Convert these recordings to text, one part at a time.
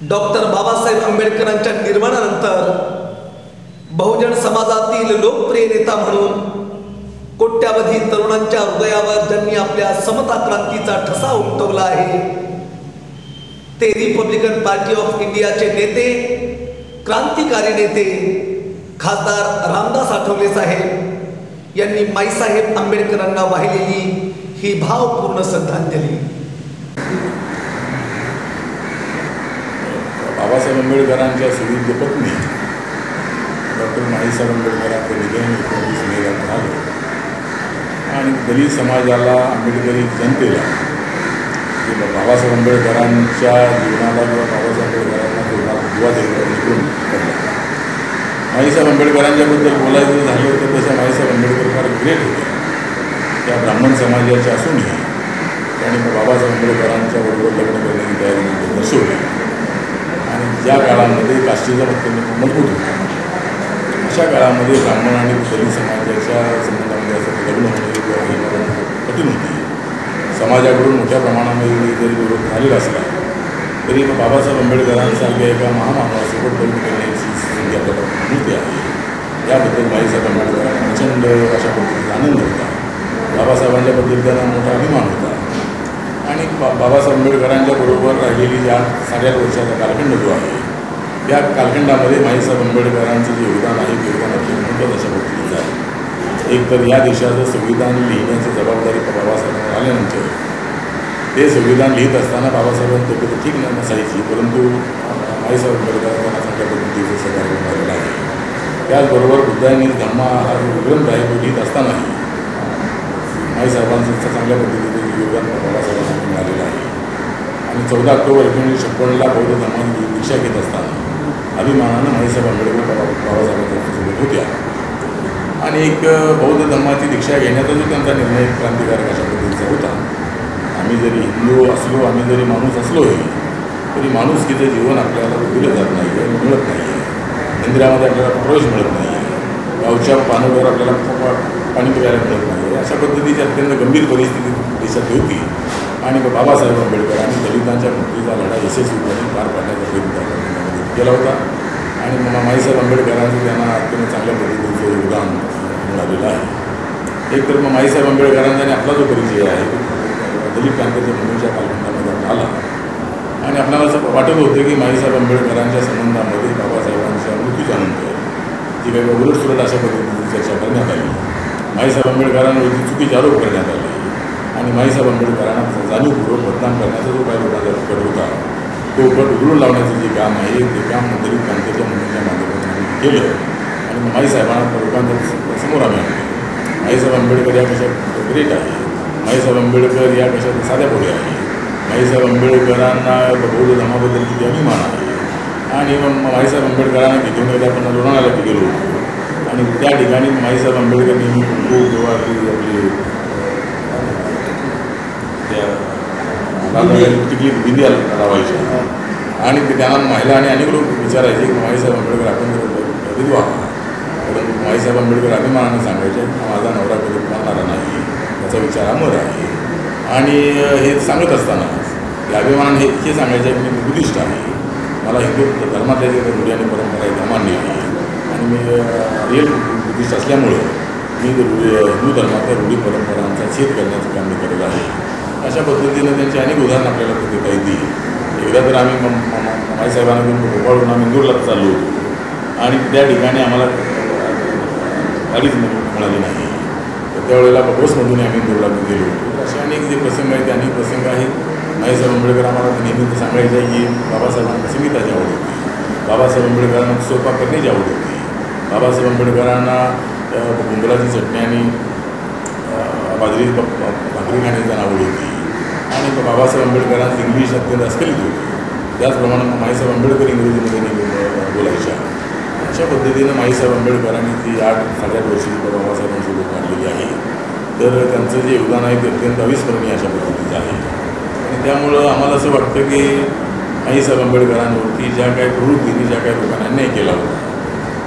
Doctor Babasaheb आंबेडकरांच्या निर्माणानंतर बहुजन समाजातील लोकप्रिय नेता म्हणून कोट्यावधी तरुणांच्या हृदयावर ज्यांनी आपल्या समता क्रांतीचा ठसा उमटवला आहे ते रिपब्लिकन पार्टी ऑफ इंडियाचे नेते, क्रांतिकारी नेते खासदार रामदास आठवले साहेब यांनी माईसाहेब आंबेडकरांना वाहिलेली ही भावपूर्ण श्रद्धांजली. बाबासाहेब आंबेडकरांच्या सुविद्य पत्नी डॉक्टर माईसाहेब आंबेडकरांचं निधन 19 मेला झालं आणि दलित समाजाला, आंबेडकरी जनतेला बाबासाहेब आंबेडकरांच्या जीवनाला किंवा बाबासाहेब आंबेडकरांना जीवनात दुवा निघून पडला. माईसाहेब आंबेडकरांच्याबद्दल बोलायचं झालं तर तशा माईसाहेब आंबेडकर फार ग्रेट होते. त्या ब्राह्मण समाजाच्या असूनही त्यांनी बाबासाहेब आंबेडकरांच्या बरोबर लग्न करण्याची तयारी दर्शवली आणि ज्या काळामध्ये कास्टिझम अत्यंत मजबूत होता अशा काळामध्ये ब्राह्मण आणि दलित समाजाच्या संबंधामध्ये असं लग्न होणे किंवा कठीण होती. समाजाकडून मोठ्या प्रमाणामध्ये जरी विरोध झालेला असला तरी बाबासाहेब आंबेडकरांसारख्या एका महामानवासोबत लग्न करण्याची संधी आपल्याला मिळते आहे. याबद्दल माईसाहेब आंबेडकरांना प्रचंड अशा पद्धतीचा आनंद होता. बाबासाहेबांच्याबद्दल त्यांना मोठा अभिमान होता आणि बाबासाहेब आंबेडकरांच्या बरोबर राहिलेली या 8.5 वर्षाचा कालखंड जो आहे त्या कालखंडामध्ये माईसाहेब आंबेडकरांचं जे योगदान आहे ते योगदान अत्यंत महत्त्वाचं अशा पद्धतीचं आहे. एक तर या देशाचं संविधान लिहिण्याची जबाबदारी बाबासाहेबांना आल्यानंतर ते संविधान लिहित असताना बाबासाहेबांची तब्येत ठीक नसायची, परंतु माईसाहेब आंबेडकरांना चांगल्या पद्धतीचं सहकार्य मिळालेलं आहे. त्याचबरोबर बुद्धांनी धम्मा हा जो ग्रंथ आहे तो लिहित असतानाही माईसाहेबांचं चांगल्या पद्धतीचं योगदान बाबासाहेबांना मिळालेलं आहे. आणि 14 ऑक्टोबर 1956 बौद्ध धर्माची दीक्षा घेत असताना अभिमानानं माईसाहेब आंबेडकर बाबासाहेबांसोबत होत्या आणि एक बौद्ध धर्माची दीक्षा घेण्याचा जो त्यांचा निर्णय क्रांतिकारक अशा पद्धतीचा होता. आम्ही जरी हिंदू असलो, आम्ही जरी माणूस असलोही तरी माणुसकीचं जीवन आपल्याला दिलं जात नाही आहे, मिळत नाही आहे. मंदिरामध्ये आपल्याला प्रवेश मिळत नाही आहे, गावच्या पाण्यावर आपल्याला पाणी प्यायला मिळत नाही आहे. अशा पद्धतीची अत्यंत गंभीर परिस्थिती देशात होती आणि बाबासाहेब आंबेडकर आणि दलितांच्या मुक्तीचा लढा यशस्वीपणे पार पाडण्याचा प्रयत्न केला होता आणि माईसाहेब आंबेडकरांचं त्यांना अत्यंत चांगल्या पद्धतीचं योगदान मिळालेलं आहे. एक तर माईसाहेब आंबेडकरांचा आपला जो परिचय आहे दलित क्रांतीच्या मुलींच्या कालखंडामध्ये आपला आला आणि आपल्याला असं वाटत होतं की माईसाहेब आंबेडकरांच्या संबंधामध्ये बाबासाहेबांच्या मृत्यूच्यानंतर जी काही उलटसुलट अशा पद्धतीची चर्चा करण्यात आली, माईसाहेब आंबेडकरांवरती चुकीचे आरोप करण्यात आले आणि माईसाहेब आंबेडकरांना जाणीवपूर्वक बदनाम करण्याचा जो काही लोकांचा कट होता तो कट उघडून लावण्याचं जे काम आहे ते काम दलित क्रांतीच्या मुलींच्या माध्यमातून केलं आणि माईसाहेबांना लोकांच्या समोर आम्ही आणले. माईसाहेब आंबेडकर या कशा ग्रेट आहे, माईसाहेब आंबेडकर या कशा साध्या बोली आहे, माईसाहेब आंबेडकरांना बौद्ध धर्माबद्दल किती अभिमान आहे आणि माईसाहेब आंबेडकरांना घेऊन एकदा आपण लोणावळ्याला गेलो आणि त्या ठिकाणी माईसाहेब आंबेडकर नेहमी कुंकू किंवा आपली टिकली बिंदी लावायची आणि त्यांना महिला आणि अनेक लोक विचारायचे की माईसाहेब आंबेडकर आपण विधवा, परंतु माईसाहेब आंबेडकर अभिमानाने सांगायचे माझा नवरा कधी मानणारा नाही, त्याचा विचार अमर आहे. आणि हे सांगत असताना ते अभिमान हे सांगायचे की मी बुद्धिस्ट आहे, मला हिंदू धर्मातल्या जे रूढी आणि परंपरा आहेत अमान्य आहे आणि मी रिअल बुद्धिस्ट असल्यामुळं मी हिंदू धर्मातल्या रूढी परंपरांचा छेद करण्याचं काम मी करत आहे. अशा पद्धतीनं त्यांची अनेक उदाहरणं आपल्याला देता येतील. एकदा तर आम्ही माईसाहेबांना घेऊन भोपाळहून आम्ही इंदूरला चाललो होतो आणि त्या ठिकाणी आम्हाला गाडीच मिळाली नाही, तर त्यावेळेला बसमधून आम्ही इंदूरला गेलो होतो. असे अनेक जे प्रसंग आहेत ते अनेक प्रसंग आहेत. माईसाहेब आंबेडकर आम्हाला नेहमी सांगायचं आहे की बाबासाहेबांना संगीताची आवड होती, बाबासाहेब आंबेडकरांना स्वयंपाक करण्याची आवड होती, बाबासाहेब आंबेडकरांना गुंगराची चटणी आणि भाकरी खाण्याची आवड होती आणि बाबासाहेब आंबेडकरांचं इंग्लिश अत्यंत अस्खलित होती. त्याचप्रमाणे माईसाहेब आंबेडकर इंग्रजीमध्ये बोलायच्या. अशा पद्धतीनं माईसाहेब आंबेडकरांनी ती 8-8.5 वर्षी बाबासाहेबांसोबत काढलेली आहे. तर त्यांचं जे योगदान आहे ते अत्यंत अविस्मरणीय अशा पद्धतीचं आहे आणि त्यामुळं आम्हाला असं वाटतं की माईसाहेब आंबेडकरांवरती ज्या काही प्रवृत्तीने ज्या काही लोकांनी अन्याय केला होता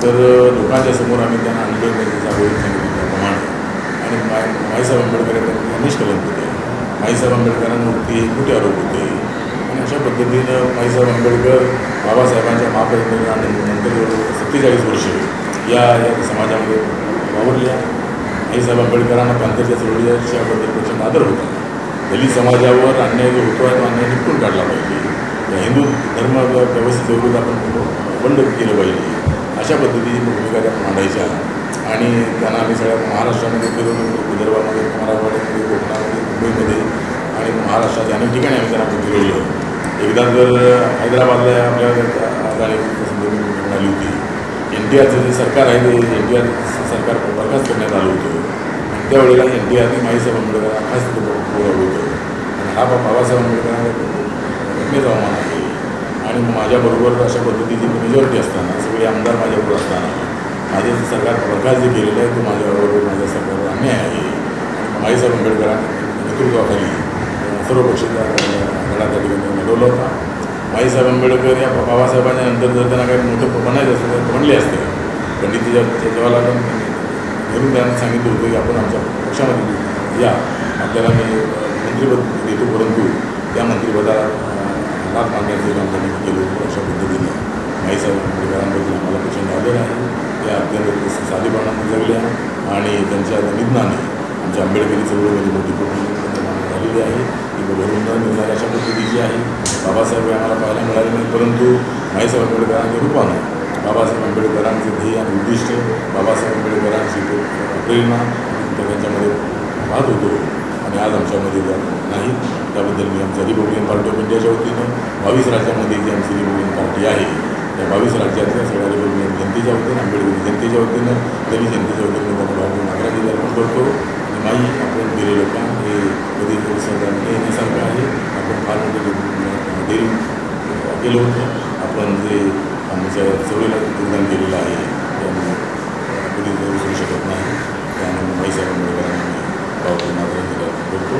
तर लोकांच्या समोर आम्ही त्यांना आणलं त्यांच्या जागोरी सांगितल्याप्रमाणे आणि माईसाहेब आंबेडकर निष्कलंक होते. माईसाहेब आंबेडकरांवरती खोटे आरोप होते आणि अशा पद्धतीनं माईसाहेब आंबेडकर बाबासाहेबांच्या महापरिनिर्वाणानंतर 47 वर्ष या समाजामध्ये वावरल्या. माईसाहेब आंबेडकरांना प्रांताच्या चळवळीच्या प्रचंड आदर होता. दलित समाजावर अन्याय जो होतो आहे तो अन्याय निपटून काढला पाहिजे. हिंदू धर्म व्यवस्थेच्या विरोध आपण बंद केलं पाहिजे. अशा पद्धतीची भूमिका त्या मांडायच्या. आणि त्यांना आम्ही सगळ्या महाराष्ट्रामध्ये फिरून विदर्भामध्ये, मराठवाड्यामध्ये, कोकणामध्ये, मुंबईमध्ये आणि महाराष्ट्राच्या अनेक ठिकाणी आम्ही त्यांना फिरवलं. एकदा जर हैदराबादला आपल्या संधी मिळाली होती. NTRचं जे सरकार आहे ते NTR सरकार बरखास्त करण्यात आलं होतं. आणि त्यावेळेला NTRने माईसाहेब आंबेडकरांना खास बोलावलं होतं. आणि हा बाबासाहेब आंबेडकरांना घटनेचा अवमान आहे. आणि माझ्याबरोबर अशा पद्धतीची मेजॉरिटी असताना, सगळे आमदार माझ्याबरोबर असताना माझे सरकार बरखास्त जे केलेलं आहे तो माझ्याबरोबर माझ्या सरकारवर अन्याय आहे. आणि माईसाहेब आंबेडकरांच्या नेतृत्वाखाली सर्वपक्षीचा लढा त्या ठिकाणी लढवला होता. माईसाहेब आंबेडकर या बाबासाहेबांच्या नंतर जर त्यांना काही मोठं बनायचं असतं तर बनले असते. पंडित जवाहरलाल नेहरू त्यांना सांगितलं होतं की आपण आमच्या पक्षामध्ये या, आपल्याला मी मंत्रिपद देतो, परंतु त्या मंत्रिपदाला लाभ मागण्याचं काम त्यांनी केलं होतं. अशा पद्धतीने माईसाहेब आंबेडकरांबद्दल आम्हाला प्रचंड आदर आहे. त्या अत्यंत साधेपणाने जगल्या आणि त्यांच्या निधनाने आमच्या आंबेडकरी चळवळीमध्ये मोठी झालेली आहे. ती भरून निर्धार अशा पद्धतीची आहे. बाबासाहेब आम्हाला पाहायला मिळाले नाही, परंतु माईसाहेब आंबेडकरांच्या रूपानं बाबासाहेब आंबेडकरांचे ध्येय आणि उद्दिष्ट, बाबासाहेब आंबेडकरांची प्रेरणा त्यांच्यामध्ये पाहत होतो. आणि आज आमच्यामध्ये नाही. त्याबद्दल मी आमच्या रिपब्लिकन पार्टी ऑफ इंडियाच्या वतीनं 22 राज्यामध्ये जी आमची रिपब्लिकन पार्टी आहे त्या 22 राज्यातल्या सगळ्या रिपब्लिकन जनतेच्या वतीनं, आंबेडकरी जनतेच्या वतीनं, दलित जनतेच्या वतीनं त्यांना भावपूर्ण आदरांजली अर्पण करतो. आणि माई आपण केलेलं काम हे कधी येण्यासारखं आहे. आपण फार मोठं केलं होतं. आपण जे आमच्या चळवळीला योगदान केलेलं आहे ते आम्ही कधी विसरू शकत नाही. त्यामुळे माईसाहेब आंबेडकरांना मी भावपूर्ण आदरांजली अर्पण करतो.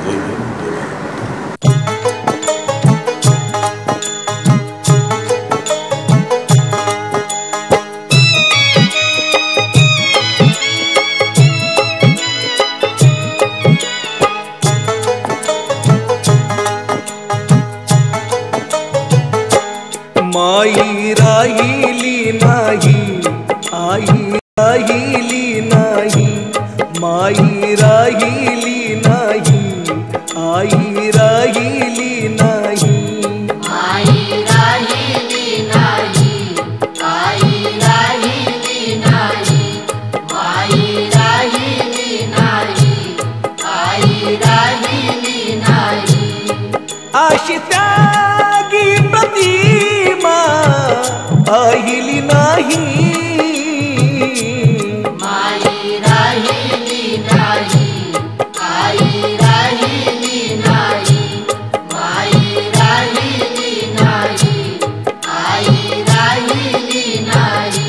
जय भीम, जय भारत. माई राहिली नाही, आई राहिली नाही, माई राहिली नाही, आई राहिली नाही. आई राहिली नाही, आई राहिली नाही, माई राहिली नाही, आई राहिली नाही. अशी त्यागी प्रतिमा पाहिली नाही, माई राहिली नाही, आई राहिली नाही, माई राहिली नाही, आई राहिली नाही.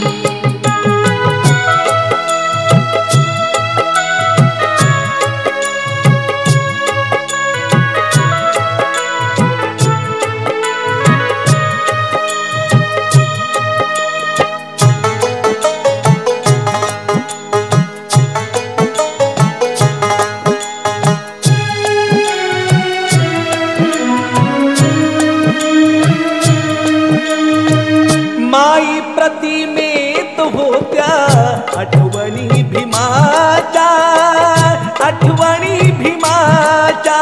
माई प्रतिमेत होत्या आठवणी भीमाच्या, आठवणी भीमाच्या,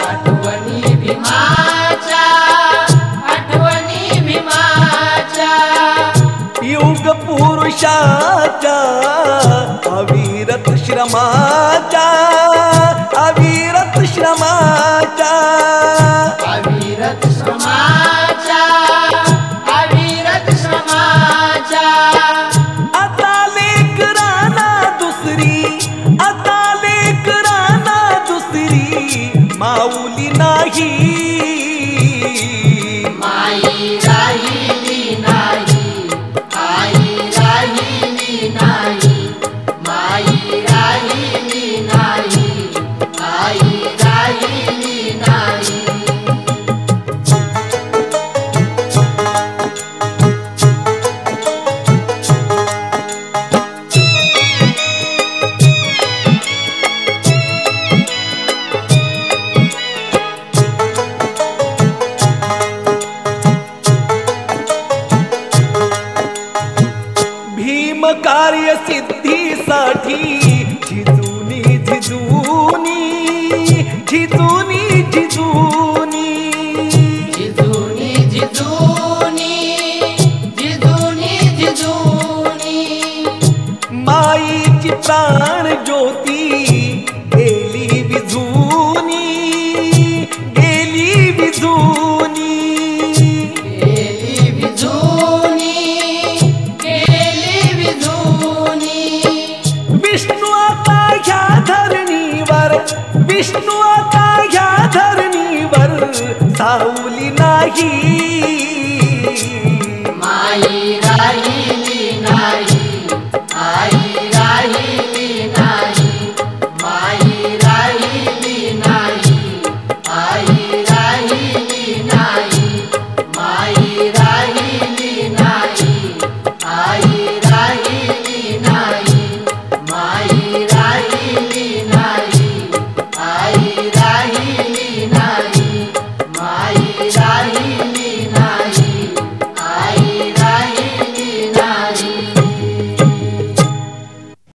आठवणी भीमाच्या, आठवणी भीमाच्या. युग पुरुषाच्या अविरत श्रमाच्या, अविरत श्रमाच्या. अविरत श्रमाच्या, अविरत श्रमाच्या. आता लेकरांना दुसरी, आता लेकरांना दुसरी माऊली नाही, माई राहिली नाही, आई राहिली नाही, माई राहिली नाही. कार्यसिद्धीसाठी झिजूनी झिजूनी झिजूनी झिजूनी जिजूनी जिजूनी जिजूनी जिजूनी माईची प्राण ज्योती गेली विझूनी गेली विझूनी गेली विजूनी गेली विजूनी विष्णू आता ह्या धरणीवर विष्णू आता ह्या धरणीवर सावली नाही